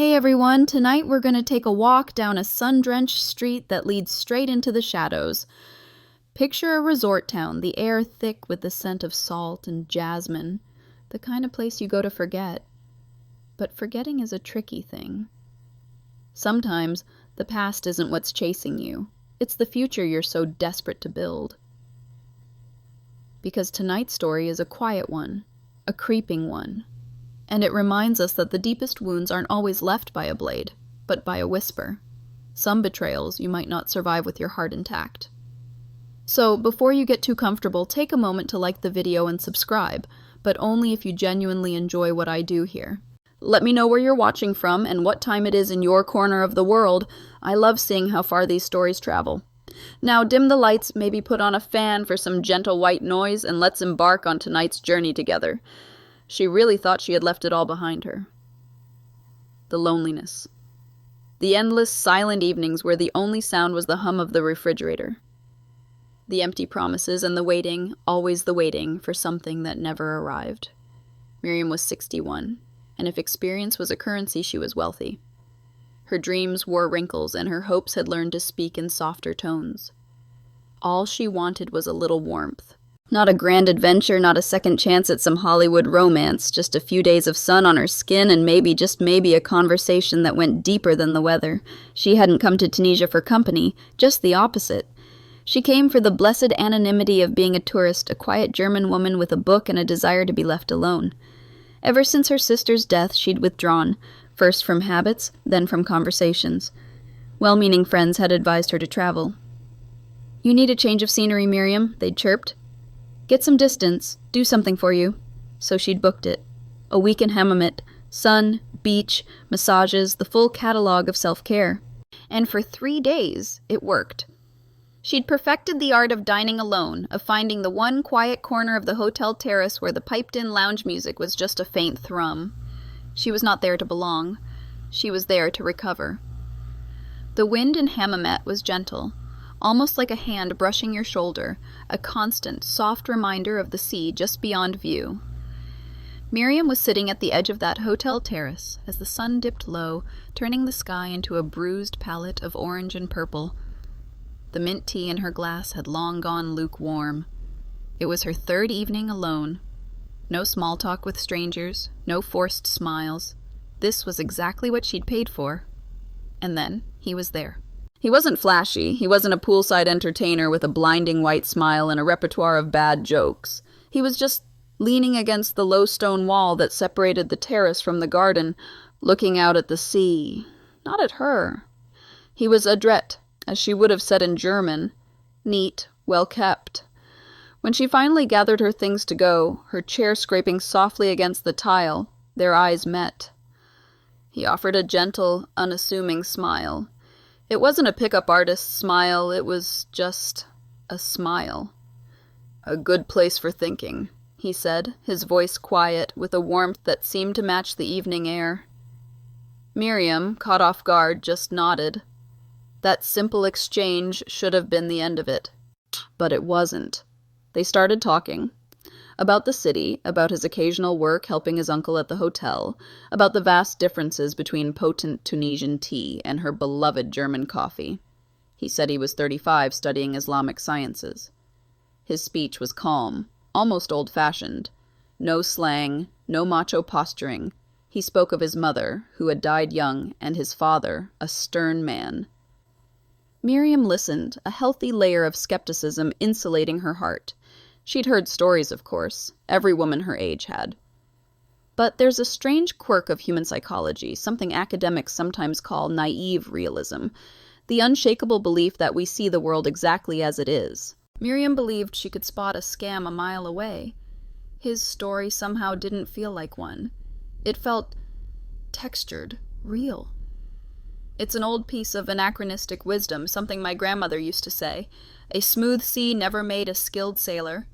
Hey everyone, tonight we're going to take a walk down a sun-drenched street that leads straight into the shadows. Picture a resort town, the air thick with the scent of salt and jasmine, the kind of place you go to forget. But forgetting is a tricky thing. Sometimes the past isn't what's chasing you, it's the future you're so desperate to build. Because tonight's story is a quiet one, a creeping one. And it reminds us that the deepest wounds aren't always left by a blade, but by a whisper. Some betrayals you might not survive with your heart intact. So, before you get too comfortable, take a moment to like the video and subscribe, but only if you genuinely enjoy what I do here. Let me know where you're watching from and what time it is in your corner of the world. I love seeing how far these stories travel. Now dim the lights, maybe put on a fan for some gentle white noise, and let's embark on tonight's journey together. She really thought she had left it all behind her. The loneliness. The endless, silent evenings where the only sound was the hum of the refrigerator. The empty promises and the waiting, always the waiting, for something that never arrived. Miriam was 61, and if experience was a currency, she was wealthy. Her dreams wore wrinkles, and her hopes had learned to speak in softer tones. All she wanted was a little warmth. Not a grand adventure, not a second chance at some Hollywood romance, just a few days of sun on her skin and maybe, just maybe, a conversation that went deeper than the weather. She hadn't come to Tunisia for company, just the opposite. She came for the blessed anonymity of being a tourist, a quiet German woman with a book and a desire to be left alone. Ever since her sister's death, she'd withdrawn, first from habits, then from conversations. Well-meaning friends had advised her to travel. "You need a change of scenery, Miriam," they'd chirped. "Get some distance, do something for you." So she'd booked it. A week in Hammamet, sun, beach, massages, the full catalog of self-care. And for 3 days, it worked. She'd perfected the art of dining alone, of finding the one quiet corner of the hotel terrace where the piped-in lounge music was just a faint thrum. She was not there to belong. She was there to recover. The wind in Hammamet was gentle, almost like a hand brushing your shoulder, a constant, soft reminder of the sea just beyond view. Miriam was sitting at the edge of that hotel terrace as the sun dipped low, turning the sky into a bruised palette of orange and purple. The mint tea in her glass had long gone lukewarm. It was her third evening alone. No small talk with strangers, no forced smiles. This was exactly what she'd paid for. And then he was there. He wasn't flashy. He wasn't a poolside entertainer with a blinding white smile and a repertoire of bad jokes. He was just leaning against the low stone wall that separated the terrace from the garden, looking out at the sea. Not at her. He was adrett, as she would have said in German, neat, well kept. When she finally gathered her things to go, her chair scraping softly against the tile, their eyes met. He offered a gentle, unassuming smile. It wasn't a pickup artist's smile, it was just a smile. "A good place for thinking," he said, his voice quiet, with a warmth that seemed to match the evening air. Miriam, caught off guard, just nodded. That simple exchange should have been the end of it. But it wasn't. They started talking. About the city, about his occasional work helping his uncle at the hotel, about the vast differences between potent Tunisian tea and her beloved German coffee. He said he was 35 studying Islamic sciences. His speech was calm, almost old-fashioned. No slang, no macho posturing. He spoke of his mother, who had died young, and his father, a stern man. Miriam listened, a healthy layer of skepticism insulating her heart. She'd heard stories, of course. Every woman her age had. But there's a strange quirk of human psychology, something academics sometimes call naive realism, the unshakable belief that we see the world exactly as it is. Miriam believed she could spot a scam a mile away. His story somehow didn't feel like one. It felt textured, real. It's an old piece of anachronistic wisdom, something my grandmother used to say. A smooth sea never made a skilled sailor.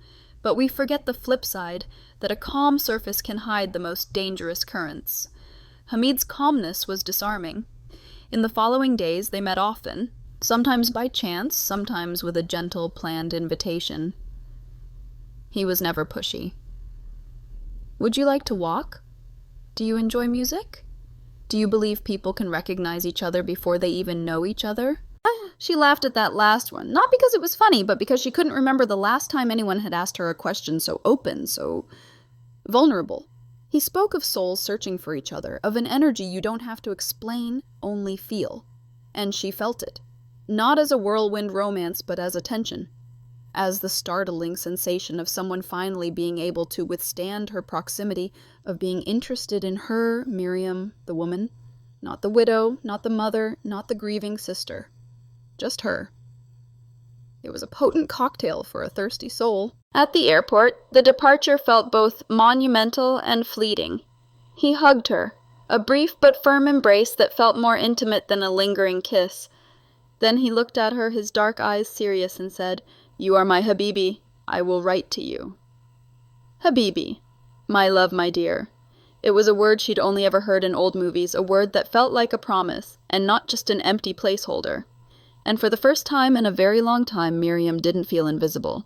But we forget the flip side, that a calm surface can hide the most dangerous currents. Hamid's calmness was disarming. In the following days they met often, sometimes by chance, sometimes with a gentle, planned invitation. He was never pushy. "Would you like to walk? Do you enjoy music?" Do you believe people can recognize each other before they even know each other? She laughed at that last one, not because it was funny, but because she couldn't remember the last time anyone had asked her a question so open, so vulnerable. He spoke of souls searching for each other, of an energy you don't have to explain, only feel. And she felt it. Not as a whirlwind romance, but as a tension. As the startling sensation of someone finally being able to withstand her proximity, of being interested in her, Miriam, the woman. Not the widow, not the mother, not the grieving sister. Just her. It was a potent cocktail for a thirsty soul. At the airport, the departure felt both monumental and fleeting. He hugged her, a brief but firm embrace that felt more intimate than a lingering kiss. Then he looked at her, his dark eyes serious, and said, "You are my Habibi. I will write to you." Habibi. My love, my dear. It was a word she'd only ever heard in old movies, a word that felt like a promise, and not just an empty placeholder. And for the first time in a very long time, Miriam didn't feel invisible.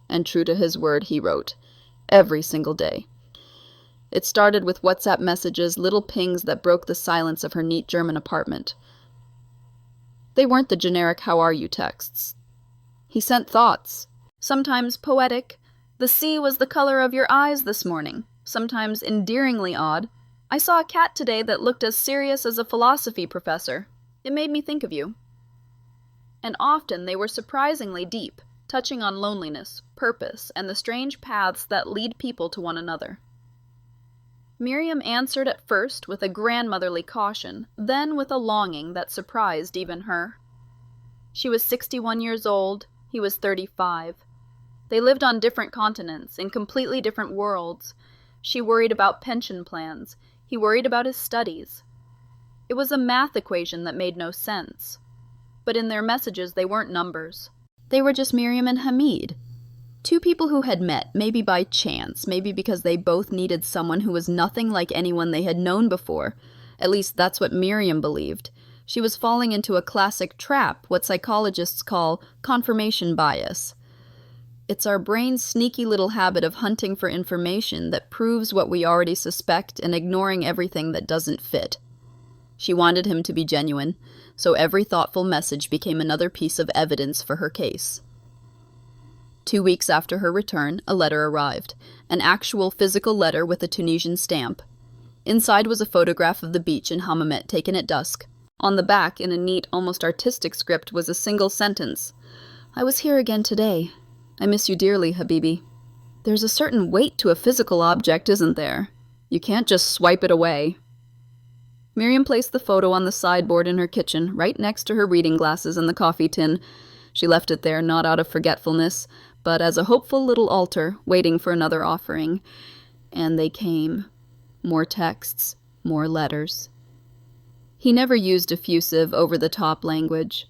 And true to his word, he wrote. Every single day. It started with WhatsApp messages, little pings that broke the silence of her neat German apartment. They weren't the generic "how are you" texts. He sent thoughts, sometimes poetic. The sea was the color of your eyes this morning, sometimes endearingly odd. I saw a cat today that looked as serious as a philosophy professor. It made me think of you. And often they were surprisingly deep, touching on loneliness, purpose, and the strange paths that lead people to one another. Miriam answered at first with a grandmotherly caution, then with a longing that surprised even her. She was 61 years old, he was 35. They lived on different continents, in completely different worlds. She worried about pension plans, he worried about his studies. It was a math equation that made no sense. But in their messages they weren't numbers. They were just Miriam and Hamid. Two people who had met, maybe by chance, maybe because they both needed someone who was nothing like anyone they had known before. At least that's what Miriam believed. She was falling into a classic trap, what psychologists call confirmation bias. It's our brain's sneaky little habit of hunting for information that proves what we already suspect and ignoring everything that doesn't fit. She wanted him to be genuine, so every thoughtful message became another piece of evidence for her case. 2 weeks after her return, a letter arrived, an actual physical letter with a Tunisian stamp. Inside was a photograph of the beach in Hammamet taken at dusk. On the back, in a neat, almost artistic script, was a single sentence. I was here again today. I miss you dearly, Habibi. There's a certain weight to a physical object, isn't there? You can't just swipe it away. Miriam placed the photo on the sideboard in her kitchen, right next to her reading glasses and the coffee tin. She left it there, not out of forgetfulness, but as a hopeful little altar, waiting for another offering. And they came. More texts, more letters. He never used effusive, over-the-top language.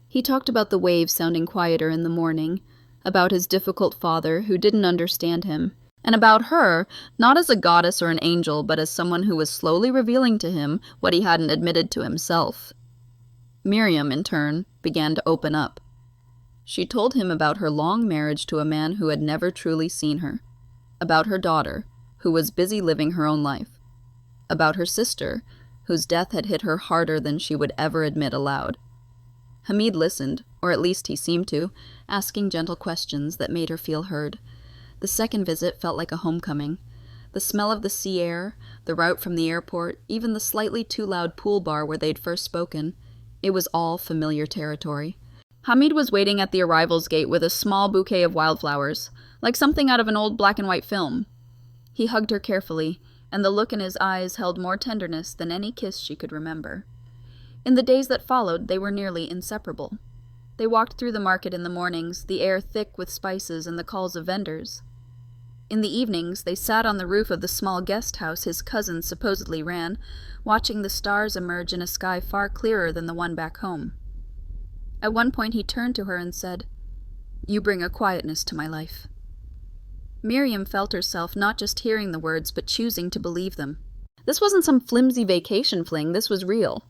He talked about the waves sounding quieter in the morning, about his difficult father who didn't understand him, and about her, not as a goddess or an angel, but as someone who was slowly revealing to him what he hadn't admitted to himself. Miriam, in turn, began to open up. She told him about her long marriage to a man who had never truly seen her, about her daughter, who was busy living her own life, about her sister, whose death had hit her harder than she would ever admit aloud. Hamid listened, or at least he seemed to, asking gentle questions that made her feel heard. The second visit felt like a homecoming. The smell of the sea air, the route from the airport, even the slightly too loud pool bar where they'd first spoken, it was all familiar territory. Hamid was waiting at the arrivals gate with a small bouquet of wildflowers, like something out of an old black-and-white film. He hugged her carefully, and the look in his eyes held more tenderness than any kiss she could remember. In the days that followed, they were nearly inseparable. They walked through the market in the mornings, the air thick with spices and the calls of vendors. In the evenings, they sat on the roof of the small guest house his cousin supposedly ran, watching the stars emerge in a sky far clearer than the one back home. At one point he turned to her and said, "You bring a quietness to my life." Miriam felt herself not just hearing the words, but choosing to believe them. This wasn't some flimsy vacation fling, this was real.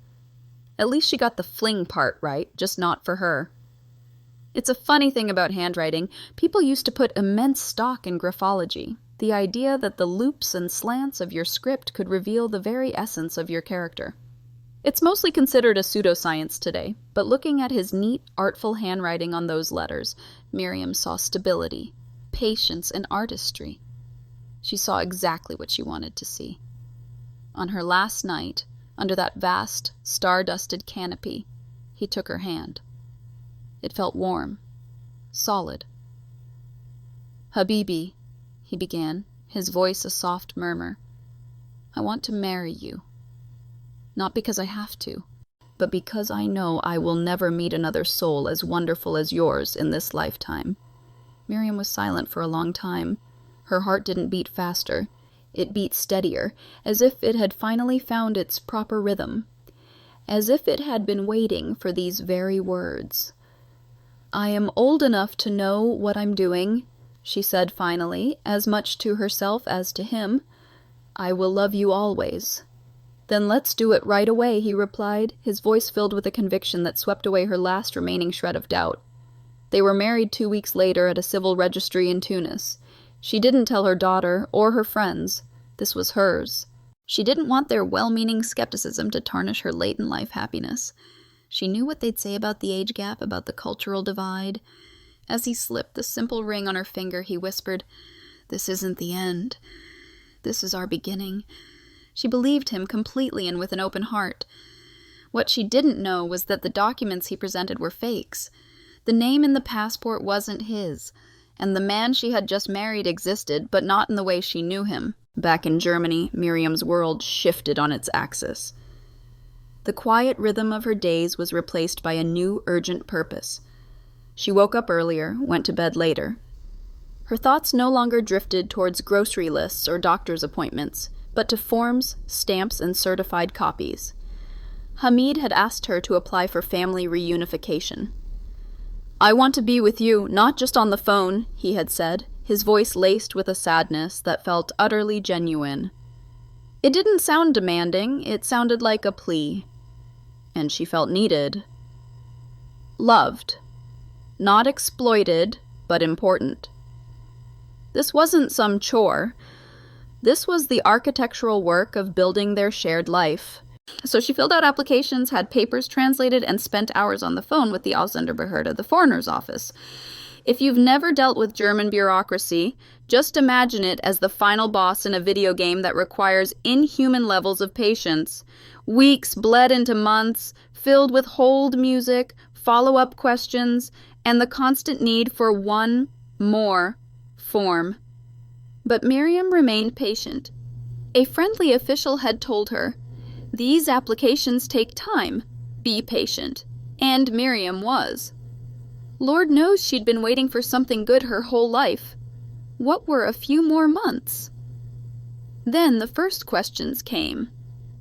At least she got the fling part right, just not for her. It's a funny thing about handwriting. People used to put immense stock in graphology, the idea that the loops and slants of your script could reveal the very essence of your character. It's mostly considered a pseudoscience today, but looking at his neat, artful handwriting on those letters, Miriam saw stability, patience, and artistry. She saw exactly what she wanted to see. On her last night, under that vast, star-dusted canopy, he took her hand. It felt warm, solid. "Habibi," he began, his voice a soft murmur. "I want to marry you. Not because I have to, but because I know I will never meet another soul as wonderful as yours in this lifetime." Miriam was silent for a long time. Her heart didn't beat faster. It beat steadier, as if it had finally found its proper rhythm, as if it had been waiting for these very words. "I am old enough to know what I'm doing," she said finally, as much to herself as to him. "I will love you always." "Then let's do it right away," he replied, his voice filled with a conviction that swept away her last remaining shred of doubt. They were married 2 weeks later at a civil registry in Tunis. She didn't tell her daughter or her friends. This was hers. She didn't want their well-meaning skepticism to tarnish her late-in-life happiness. She knew what they'd say about the age gap, about the cultural divide. As he slipped the simple ring on her finger, he whispered, "This isn't the end. This is our beginning." She believed him completely and with an open heart. What she didn't know was that the documents he presented were fakes. The name in the passport wasn't his, and the man she had just married existed, but not in the way she knew him. Back in Germany, Miriam's world shifted on its axis. The quiet rhythm of her days was replaced by a new, urgent purpose. She woke up earlier, went to bed later. Her thoughts no longer drifted towards grocery lists or doctor's appointments, but to forms, stamps, and certified copies. Hamid had asked her to apply for family reunification. "I want to be with you, not just on the phone," he had said, his voice laced with a sadness that felt utterly genuine. It didn't sound demanding, it sounded like a plea. And she felt needed. Loved. Not exploited, but important. This wasn't some chore. This was the architectural work of building their shared life. So she filled out applications, had papers translated, and spent hours on the phone with the Ausländerbehörde, the foreigners' office. If you've never dealt with German bureaucracy, just imagine it as the final boss in a video game that requires inhuman levels of patience. Weeks bled into months, filled with hold music, follow-up questions, and the constant need for one more form. But Miriam remained patient. A friendly official had told her, "These applications take time. Be patient." And Miriam was. Lord knows she'd been waiting for something good her whole life. What were a few more months? Then the first questions came.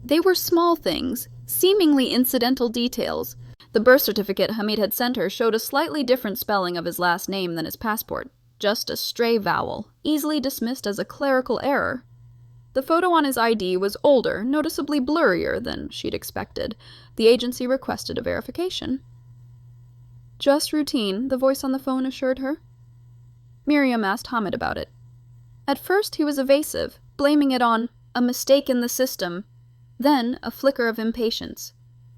They were small things, seemingly incidental details. The birth certificate Hamid had sent her showed a slightly different spelling of his last name than his passport. Just a stray vowel, easily dismissed as a clerical error. The photo on his ID was older, noticeably blurrier than she'd expected. The agency requested a verification. "Just routine," the voice on the phone assured her. Miriam asked Hamid about it. At first he was evasive, blaming it on a mistake in the system. Then a flicker of impatience.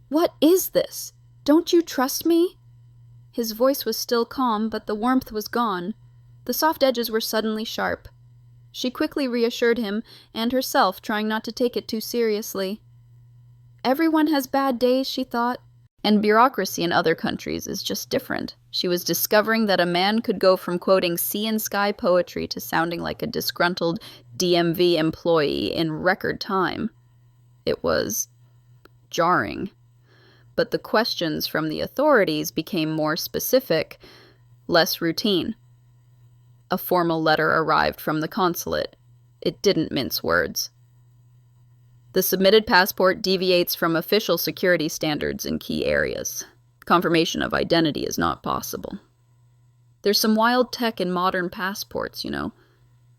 "What is this? Don't you trust me?" His voice was still calm, but the warmth was gone. The soft edges were suddenly sharp. She quickly reassured him, and herself, trying not to take it too seriously. Everyone has bad days, she thought, and bureaucracy in other countries is just different. She was discovering that a man could go from quoting sea and sky poetry to sounding like a disgruntled DMV employee in record time. It was jarring. But the questions from the authorities became more specific, less routine. A formal letter arrived from the consulate. It didn't mince words. The submitted passport deviates from official security standards in key areas. Confirmation of identity is not possible. There's some wild tech in modern passports,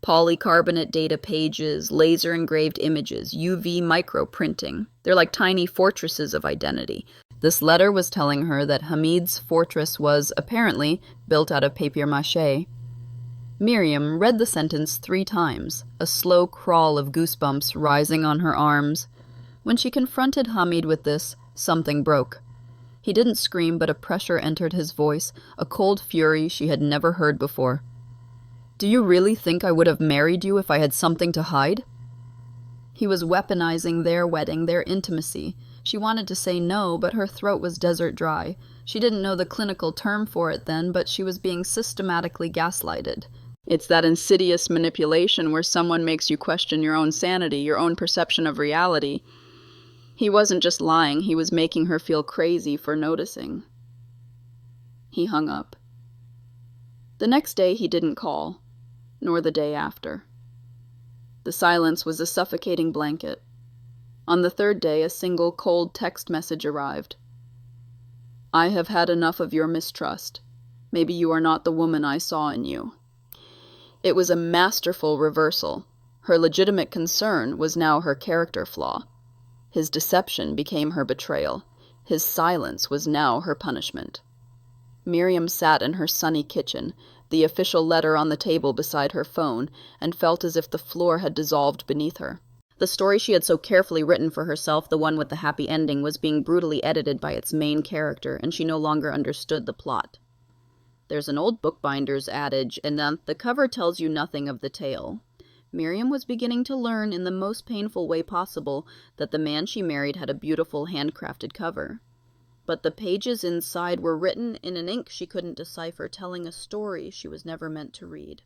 Polycarbonate data pages, laser-engraved images, UV microprinting. They're like tiny fortresses of identity. This letter was telling her that Hamid's fortress was, apparently, built out of papier-mâché. Miriam read the sentence 3 times, a slow crawl of goosebumps rising on her arms. When she confronted Hamid with this, something broke. He didn't scream, but a pressure entered his voice, a cold fury she had never heard before. "Do you really think I would have married you if I had something to hide?" He was weaponizing their wedding, their intimacy. She wanted to say no, but her throat was desert dry. She didn't know the clinical term for it then, but she was being systematically gaslighted. It's that insidious manipulation where someone makes you question your own sanity, your own perception of reality. He wasn't just lying, he was making her feel crazy for noticing. He hung up. The next day he didn't call, nor the day after. The silence was a suffocating blanket. On the 3rd day, a single cold text message arrived. "I have had enough of your mistrust. Maybe you are not the woman I saw in you." It was a masterful reversal. Her legitimate concern was now her character flaw. His deception became her betrayal. His silence was now her punishment. Miriam sat in her sunny kitchen, the official letter on the table beside her phone, and felt as if the floor had dissolved beneath her. The story she had so carefully written for herself, the one with the happy ending, was being brutally edited by its main character, and she no longer understood the plot. There's an old bookbinder's adage, and the cover tells you nothing of the tale. Miriam was beginning to learn in the most painful way possible that the man she married had a beautiful handcrafted cover. But the pages inside were written in an ink she couldn't decipher, telling a story she was never meant to read.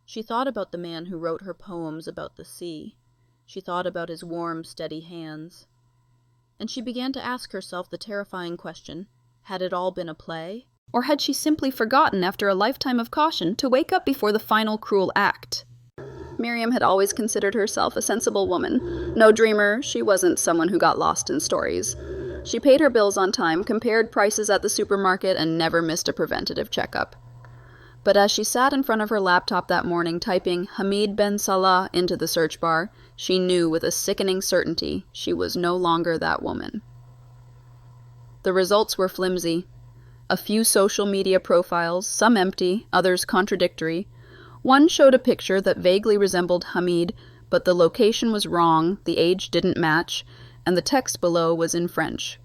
She thought about the man who wrote her poems about the sea. She thought about his warm, steady hands. And she began to ask herself the terrifying question, had it all been a play? Or had she simply forgotten, after a lifetime of caution, to wake up before the final cruel act? Miriam had always considered herself a sensible woman. No dreamer, she wasn't someone who got lost in stories. She paid her bills on time, compared prices at the supermarket, and never missed a preventative checkup. But as she sat in front of her laptop that morning typing Hamid Ben Salah into the search bar, she knew with a sickening certainty she was no longer that woman. The results were flimsy. A few social media profiles, some empty, others contradictory. One showed a picture that vaguely resembled Hamid, but the location was wrong, the age didn't match, and the text below was in French.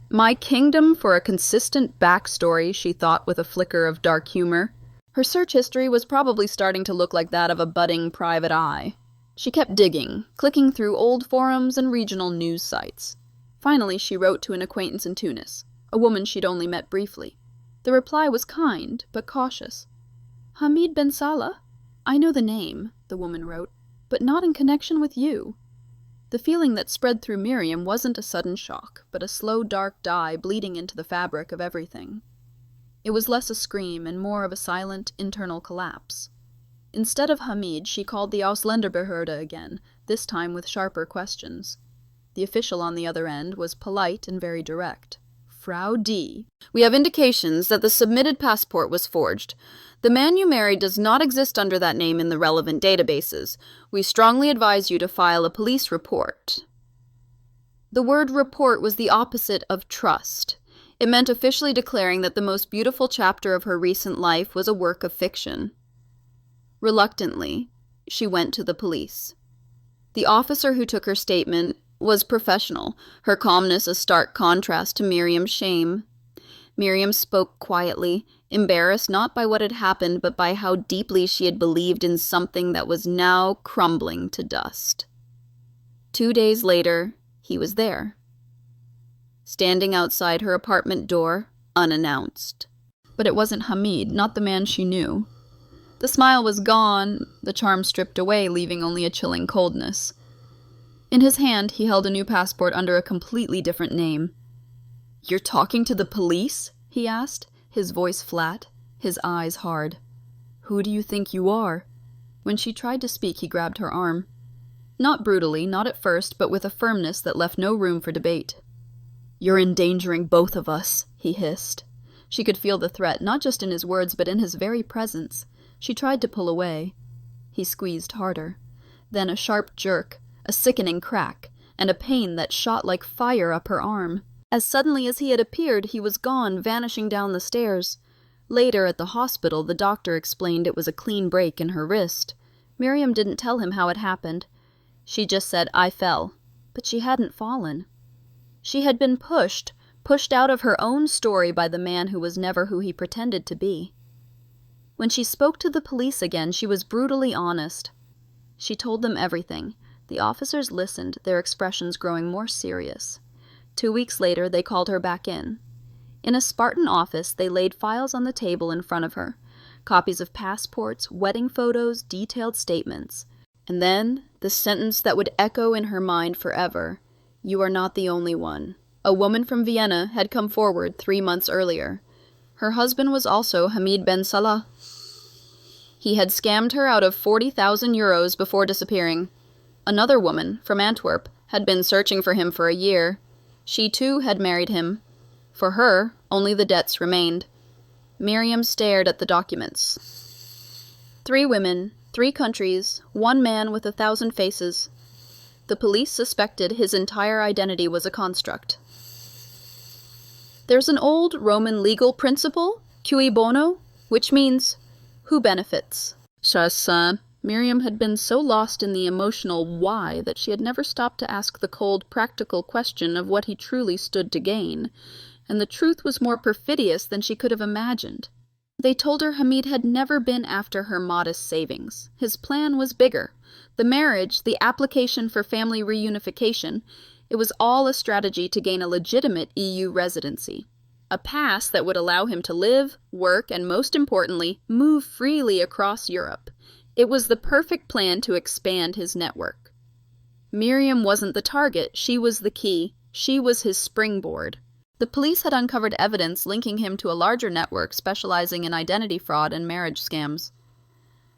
My kingdom for a consistent backstory, she thought with a flicker of dark humor. Her search history was probably starting to look like that of a budding private eye. She kept digging, clicking through old forums and regional news sites. Finally, she wrote to an acquaintance in Tunis, a woman she'd only met briefly. The reply was kind, but cautious. Hamid Ben Salah? I know the name, the woman wrote, but not in connection with you. The feeling that spread through Miriam wasn't a sudden shock, but a slow dark dye bleeding into the fabric of everything. It was less a scream and more of a silent, internal collapse. Instead of Hamid, she called the Ausländerbehörde again, this time with sharper questions. The official on the other end was polite and very direct. Frau D. We have indications that the submitted passport was forged. The man you married does not exist under that name in the relevant databases. We strongly advise you to file a police report. The word report was the opposite of trust. It meant officially declaring that the most beautiful chapter of her recent life was a work of fiction. Reluctantly, she went to the police. The officer who took her statement was professional, her calmness a stark contrast to Miriam's shame. Miriam spoke quietly, embarrassed not by what had happened, but by how deeply she had believed in something that was now crumbling to dust. 2 days later, he was there, standing outside her apartment door, unannounced. But it wasn't Hamid, not the man she knew. The smile was gone, the charm stripped away, leaving only a chilling coldness. In his hand, he held a new passport under a completely different name. You're talking to the police? He asked, his voice flat, his eyes hard. Who do you think you are? When she tried to speak, he grabbed her arm. Not brutally, not at first, but with a firmness that left no room for debate. You're endangering both of us, he hissed. She could feel the threat, not just in his words, but in his very presence. She tried to pull away. He squeezed harder. Then a sharp jerk, a sickening crack, and a pain that shot like fire up her arm. As suddenly as he had appeared, he was gone, vanishing down the stairs. Later at the hospital, the doctor explained it was a clean break in her wrist. Miriam didn't tell him how it happened. She just said, "I fell." But she hadn't fallen. She had been pushed out of her own story by the man who was never who he pretended to be. When she spoke to the police again, she was brutally honest. She told them everything. The officers listened, their expressions growing more serious. 2 weeks later, they called her back in. In a Spartan office, they laid files on the table in front of her, copies of passports, wedding photos, detailed statements. And then, the sentence that would echo in her mind forever, "You are not the only one." A woman from Vienna had come forward 3 months earlier. Her husband was also Hamid Ben Salah. He had scammed her out of 40,000 euros before disappearing. Another woman, from Antwerp, had been searching for him for a year. She too had married him. For her, only the debts remained. Miriam stared at the documents. 3 women, 3 countries, 1 man with 1,000 faces. The police suspected his entire identity was a construct. There's an old Roman legal principle, cui bono, which means, who benefits? Miriam had been so lost in the emotional why that she had never stopped to ask the cold, practical question of what he truly stood to gain, and the truth was more perfidious than she could have imagined. They told her Hamid had never been after her modest savings. His plan was bigger. The marriage, the application for family reunification, it was all a strategy to gain a legitimate EU residency. A pass that would allow him to live, work, and most importantly, move freely across Europe. It was the perfect plan to expand his network. Miriam wasn't the target, she was the key. She was his springboard. The police had uncovered evidence linking him to a larger network specializing in identity fraud and marriage scams.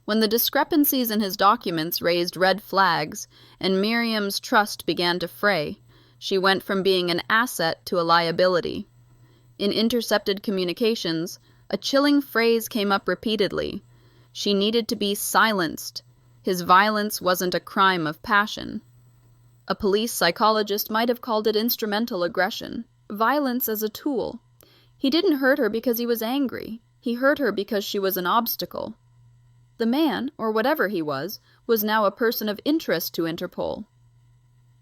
When the discrepancies in his documents raised red flags, and Miriam's trust began to fray, she went from being an asset to a liability. In intercepted communications, a chilling phrase came up repeatedly. She needed to be silenced. His violence wasn't a crime of passion. A police psychologist might have called it instrumental aggression, violence as a tool. He didn't hurt her because he was angry. He hurt her because she was an obstacle. The man, or whatever he was now a person of interest to Interpol.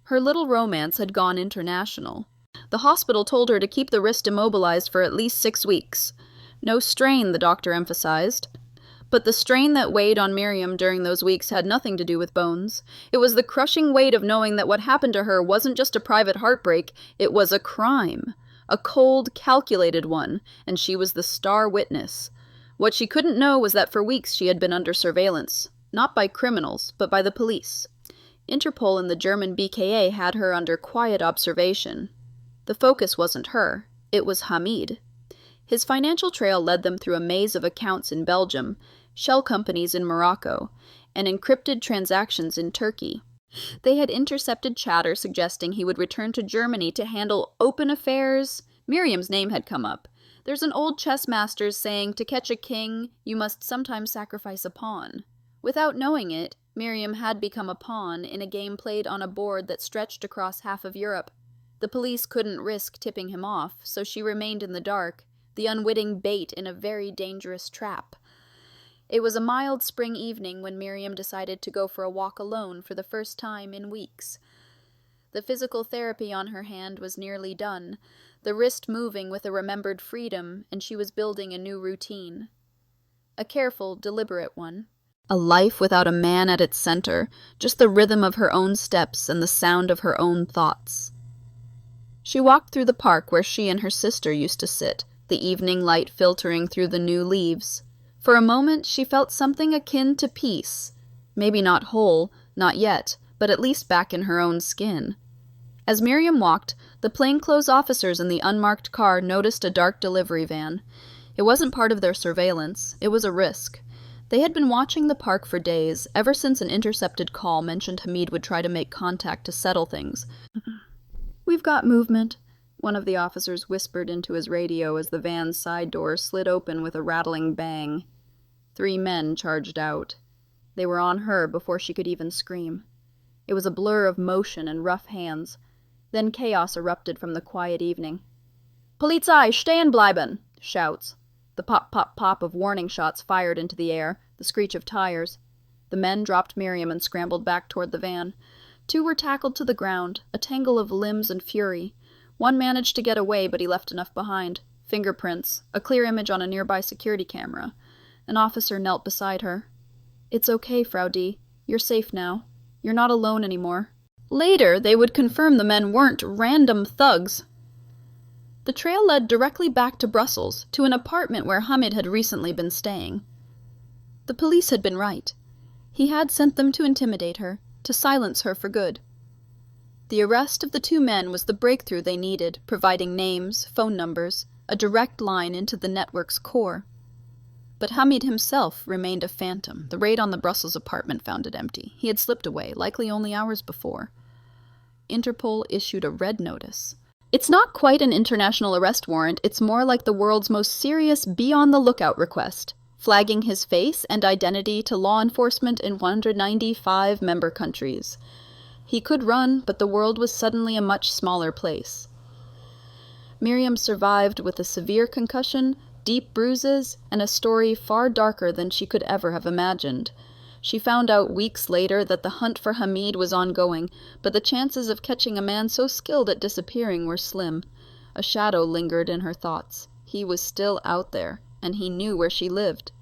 Her little romance had gone international. The hospital told her to keep the wrist immobilized for at least 6 weeks. No strain, the doctor emphasized. But the strain that weighed on Miriam during those weeks had nothing to do with bones. It was the crushing weight of knowing that what happened to her wasn't just a private heartbreak, it was a crime. A cold, calculated one, and she was the star witness. What she couldn't know was that for weeks she had been under surveillance, not by criminals, but by the police. Interpol and the German BKA had her under quiet observation. The focus wasn't her, it was Hamid. His financial trail led them through a maze of accounts in Belgium, shell companies in Morocco, and encrypted transactions in Turkey. They had intercepted chatter suggesting he would return to Germany to handle open affairs. Miriam's name had come up. There's an old chess master's saying, to catch a king, you must sometimes sacrifice a pawn. Without knowing it, Miriam had become a pawn in a game played on a board that stretched across half of Europe. The police couldn't risk tipping him off, so she remained in the dark, the unwitting bait in a very dangerous trap. It was a mild spring evening when Miriam decided to go for a walk alone for the first time in weeks. The physical therapy on her hand was nearly done, the wrist moving with a remembered freedom, and she was building a new routine. A careful, deliberate one. A life without a man at its center, just the rhythm of her own steps and the sound of her own thoughts. She walked through the park where she and her sister used to sit, the evening light filtering through the new leaves. For a moment she felt something akin to peace. Maybe not whole, not yet, but at least back in her own skin. As Miriam walked, the plainclothes officers in the unmarked car noticed a dark delivery van. It wasn't part of their surveillance, it was a risk. They had been watching the park for days, ever since an intercepted call mentioned Hamid would try to make contact to settle things. "We've got movement," one of the officers whispered into his radio as the van's side door slid open with a rattling bang. 3 men charged out. They were on her before she could even scream. It was a blur of motion and rough hands. Then chaos erupted from the quiet evening. "Polizei, stehen bleiben!" shouts. The pop, pop, pop of warning shots fired into the air, the screech of tires. The men dropped Miriam and scrambled back toward the van. 2 were tackled to the ground, a tangle of limbs and fury. 1 managed to get away, but he left enough behind. Fingerprints, a clear image on a nearby security camera. An officer knelt beside her. "It's okay, Frau D. You're safe now. You're not alone anymore." Later, they would confirm the men weren't random thugs. The trail led directly back to Brussels, to an apartment where Hamid had recently been staying. The police had been right. He had sent them to intimidate her, to silence her for good. The arrest of the 2 men was the breakthrough they needed, providing names, phone numbers, a direct line into the network's core. But Hamid himself remained a phantom. The raid on the Brussels apartment found it empty. He had slipped away, likely only hours before. Interpol issued a red notice. It's not quite an international arrest warrant, it's more like the world's most serious be-on-the-lookout request, flagging his face and identity to law enforcement in 195 member countries. He could run, but the world was suddenly a much smaller place. Miriam survived with a severe concussion, deep bruises, and a story far darker than she could ever have imagined. She found out weeks later that the hunt for Hamid was ongoing, but the chances of catching a man so skilled at disappearing were slim. A shadow lingered in her thoughts. He was still out there, and he knew where she lived.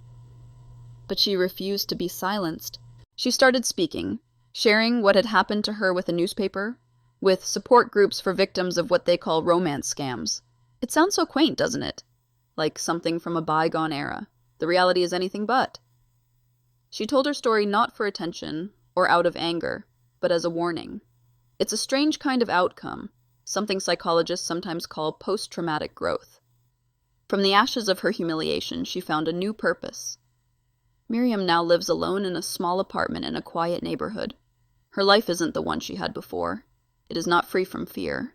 But she refused to be silenced. She started speaking, sharing what had happened to her with a newspaper, with support groups for victims of what they call romance scams. It sounds so quaint, doesn't it? Like something from a bygone era. The reality is anything but. She told her story not for attention or out of anger, but as a warning. It's a strange kind of outcome, something psychologists sometimes call post-traumatic growth. From the ashes of her humiliation, she found a new purpose. Miriam now lives alone in a small apartment in a quiet neighborhood. Her life isn't the one she had before. It is not free from fear.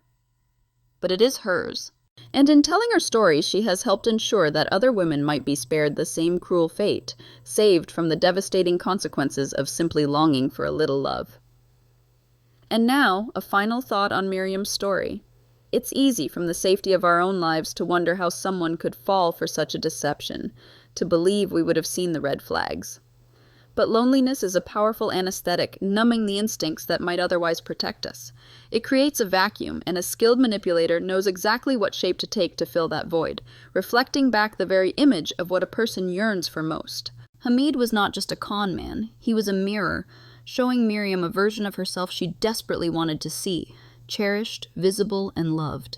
But it is hers. And in telling her story, she has helped ensure that other women might be spared the same cruel fate, saved from the devastating consequences of simply longing for a little love. And now, a final thought on Miriam's story. It's easy from the safety of our own lives to wonder how someone could fall for such a deception, to believe we would have seen the red flags. But loneliness is a powerful anesthetic, numbing the instincts that might otherwise protect us. It creates a vacuum, and a skilled manipulator knows exactly what shape to take to fill that void, reflecting back the very image of what a person yearns for most. Hamid was not just a con man, he was a mirror, showing Miriam a version of herself she desperately wanted to see, cherished, visible, and loved.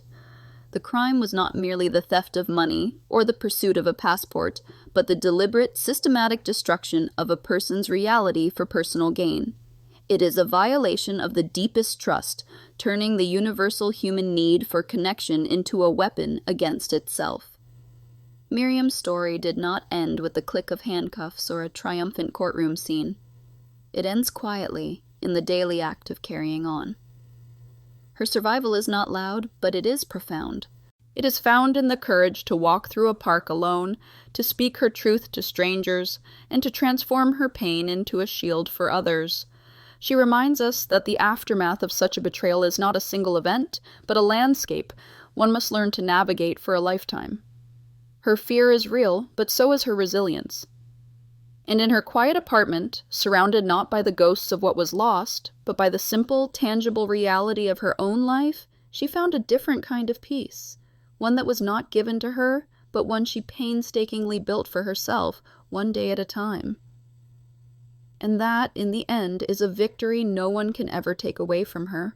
The crime was not merely the theft of money or the pursuit of a passport, but the deliberate, systematic destruction of a person's reality for personal gain. It is a violation of the deepest trust, turning the universal human need for connection into a weapon against itself. Miriam's story did not end with the click of handcuffs or a triumphant courtroom scene. It ends quietly, in the daily act of carrying on. Her survival is not loud, but it is profound. It is found in the courage to walk through a park alone, to speak her truth to strangers, and to transform her pain into a shield for others. She reminds us that the aftermath of such a betrayal is not a single event, but a landscape one must learn to navigate for a lifetime. Her fear is real, but so is her resilience. And in her quiet apartment, surrounded not by the ghosts of what was lost, but by the simple, tangible reality of her own life, she found a different kind of peace, one that was not given to her, but one she painstakingly built for herself, one day at a time. And that, in the end, is a victory no one can ever take away from her.